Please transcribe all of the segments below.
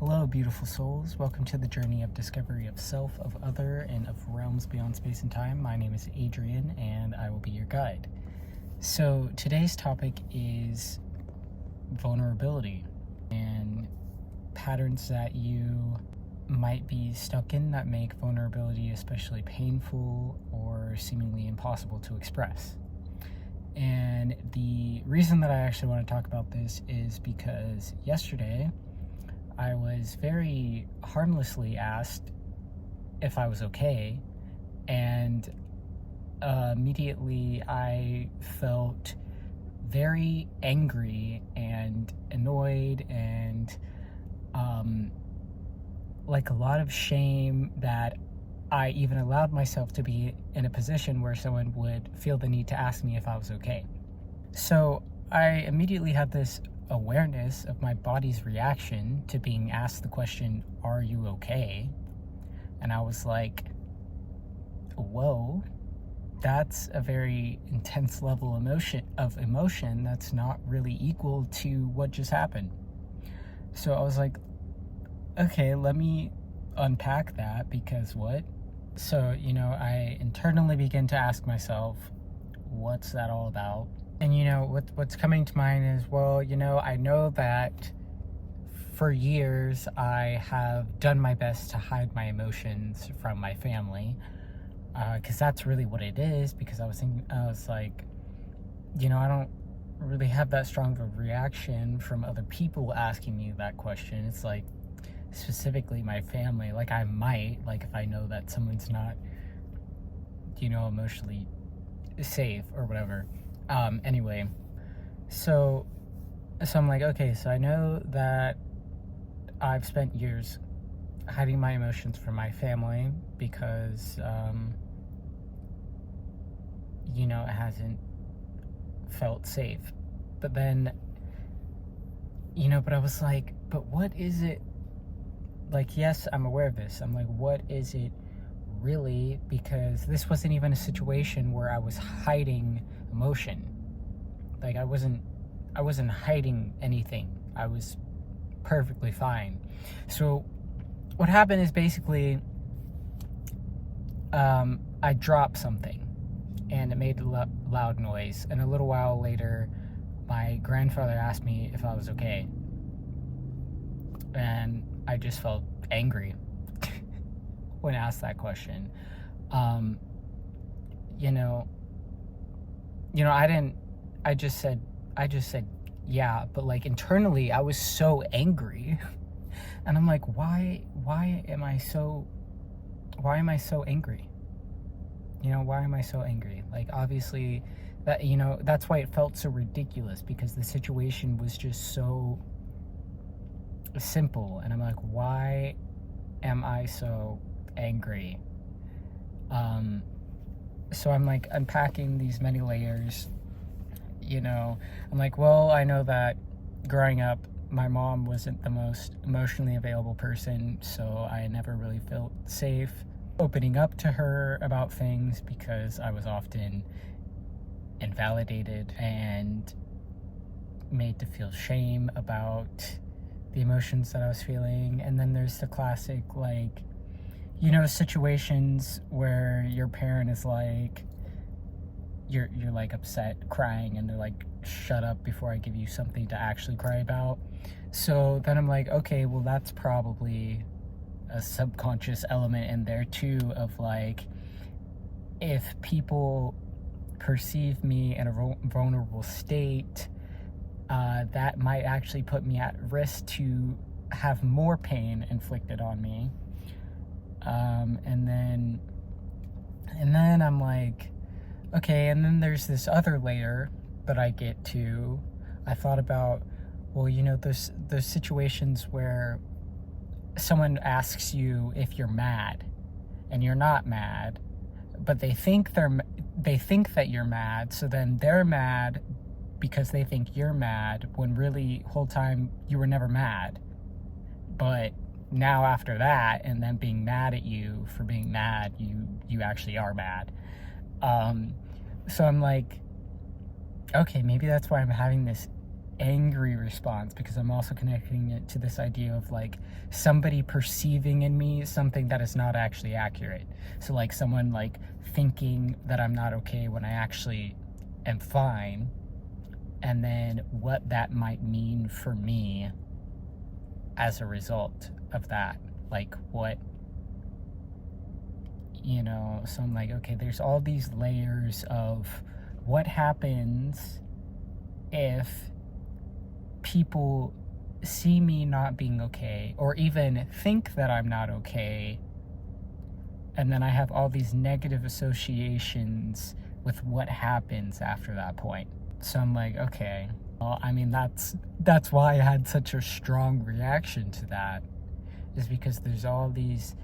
Hello, beautiful souls. Welcome to the journey of discovery of self, of other, and of realms beyond space and time. My name is Adrian, and I will be your guide. So, today's topic is vulnerability and patterns that you might be stuck in that make vulnerability especially painful or seemingly impossible to express. And the reason that I actually want to talk about this is because yesterday I was very harmlessly asked if I was okay, and immediately I felt very angry and annoyed and like a lot of shame that I even allowed myself to be in a position where someone would feel the need to ask me if I was okay. So I immediately had this awareness of my body's reaction to being asked the question, "Are you okay?" And I was like, whoa, that's a very intense level of emotion that's not really equal to what just happened. So I was like, okay, let me unpack that, because what? So, I internally begin to ask myself, what's that all about? And what's coming to mind is, well, I know that for years I have done my best to hide my emotions from my family, because that's really what it is. Because I was like, I don't really have that strong of a reaction from other people asking me that question. It's like, specifically my family, like I might, like if I know that someone's not, emotionally safe or whatever. Anyway, so I'm like, okay, so I know that I've spent years hiding my emotions from my family because, it hasn't felt safe. But then, but I was like, but what is it? Like, yes, I'm aware of this. I'm like, what is it really? Because this wasn't even a situation where I was hiding emotion. Like, I wasn't hiding anything. I was perfectly fine. So what happened is basically I dropped something and it made a loud noise, and a little while later my grandfather asked me if I was okay, and I just felt angry when asked that question. I just said yeah, but like internally I was so angry. And I'm like, why am I so angry? Why am I so angry? Like, obviously that, that's why it felt so ridiculous, because the situation was just so simple. And I'm like, why am I so angry? So I'm like unpacking these many layers. I'm like, well, I know that growing up my mom wasn't the most emotionally available person, so I never really felt safe opening up to her about things, because I was often invalidated and made to feel shame about the emotions that I was feeling. And then there's the classic, like, situations where your parent is like, you're like upset, crying, and they're like, shut up before I give you something to actually cry about. So then I'm like, okay, well, that's probably a subconscious element in there too, of like, if people perceive me in a vulnerable state, that might actually put me at risk to have more pain inflicted on me. And then I'm like, okay, and then there's this other layer that I get to. I thought about, well, there's situations where someone asks you if you're mad, and you're not mad, but they think that you're mad, so then they're mad because they think you're mad, when really whole time you were never mad. But now after that, and then being mad at you for being mad, you actually are mad. So I'm like, okay, maybe that's why I'm having this angry response, because I'm also connecting it to this idea of like somebody perceiving in me something that is not actually accurate. So like someone like thinking that I'm not okay when I actually am fine, and then what that might mean for me as a result of that. Like what, you know, so I'm like, okay, there's all these layers of what happens if people see me not being okay, or even think that I'm not okay, and then I have all these negative associations with what happens after that point. So I'm like, okay, well, I mean, that's why I had such a strong reaction to that, is because there's all these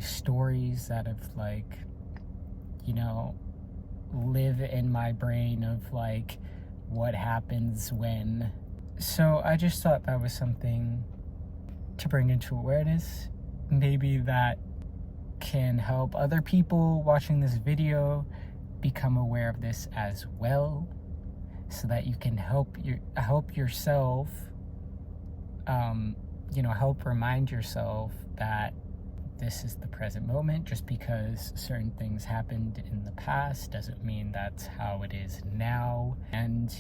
stories that have, like, you know, live in my brain of like what happens when. So I just thought that was something to bring into awareness. Maybe that can help other people watching this video become aware of this as well, so that you can help yourself, you know, help remind yourself that this is the present moment. Just because certain things happened in the past doesn't mean that's how it is now. And,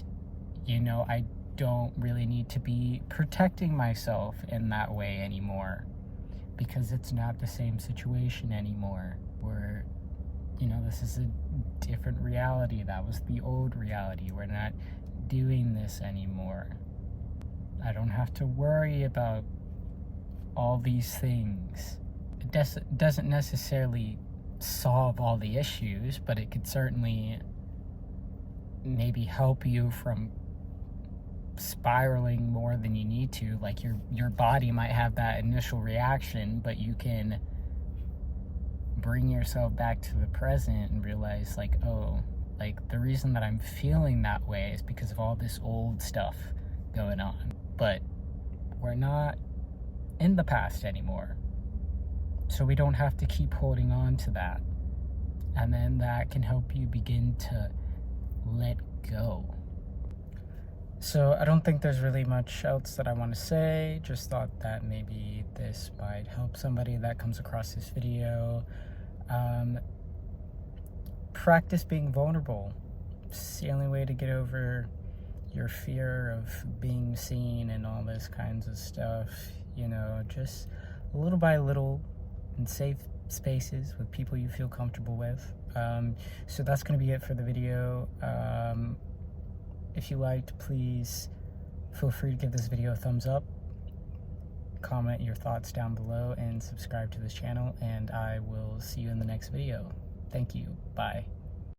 you know, I don't really need to be protecting myself in that way anymore, because it's not the same situation anymore. Where, you know, this is a different reality. That was the old reality. We're not doing this anymore. I don't have to worry about all these things. It doesn't necessarily solve all the issues, but it could certainly maybe help you from spiraling more than you need to. Like your body might have that initial reaction, but you can bring yourself back to the present and realize, like, oh, like the reason that I'm feeling that way is because of all this old stuff going on. But we're not in the past anymore, so we don't have to keep holding on to that. And then that can help you begin to let go. So I don't think there's really much else that I want to say. Just thought that maybe this might help somebody that comes across this video. Practice being vulnerable. It's the only way to get over your fear of being seen and all this kinds of stuff. You know, just little by little, in safe spaces with people you feel comfortable with. So that's going to be it for the video. If you liked, please feel free to give this video a thumbs up, comment your thoughts down below, and subscribe to this channel, and I will see you in the next video. Thank you. Bye.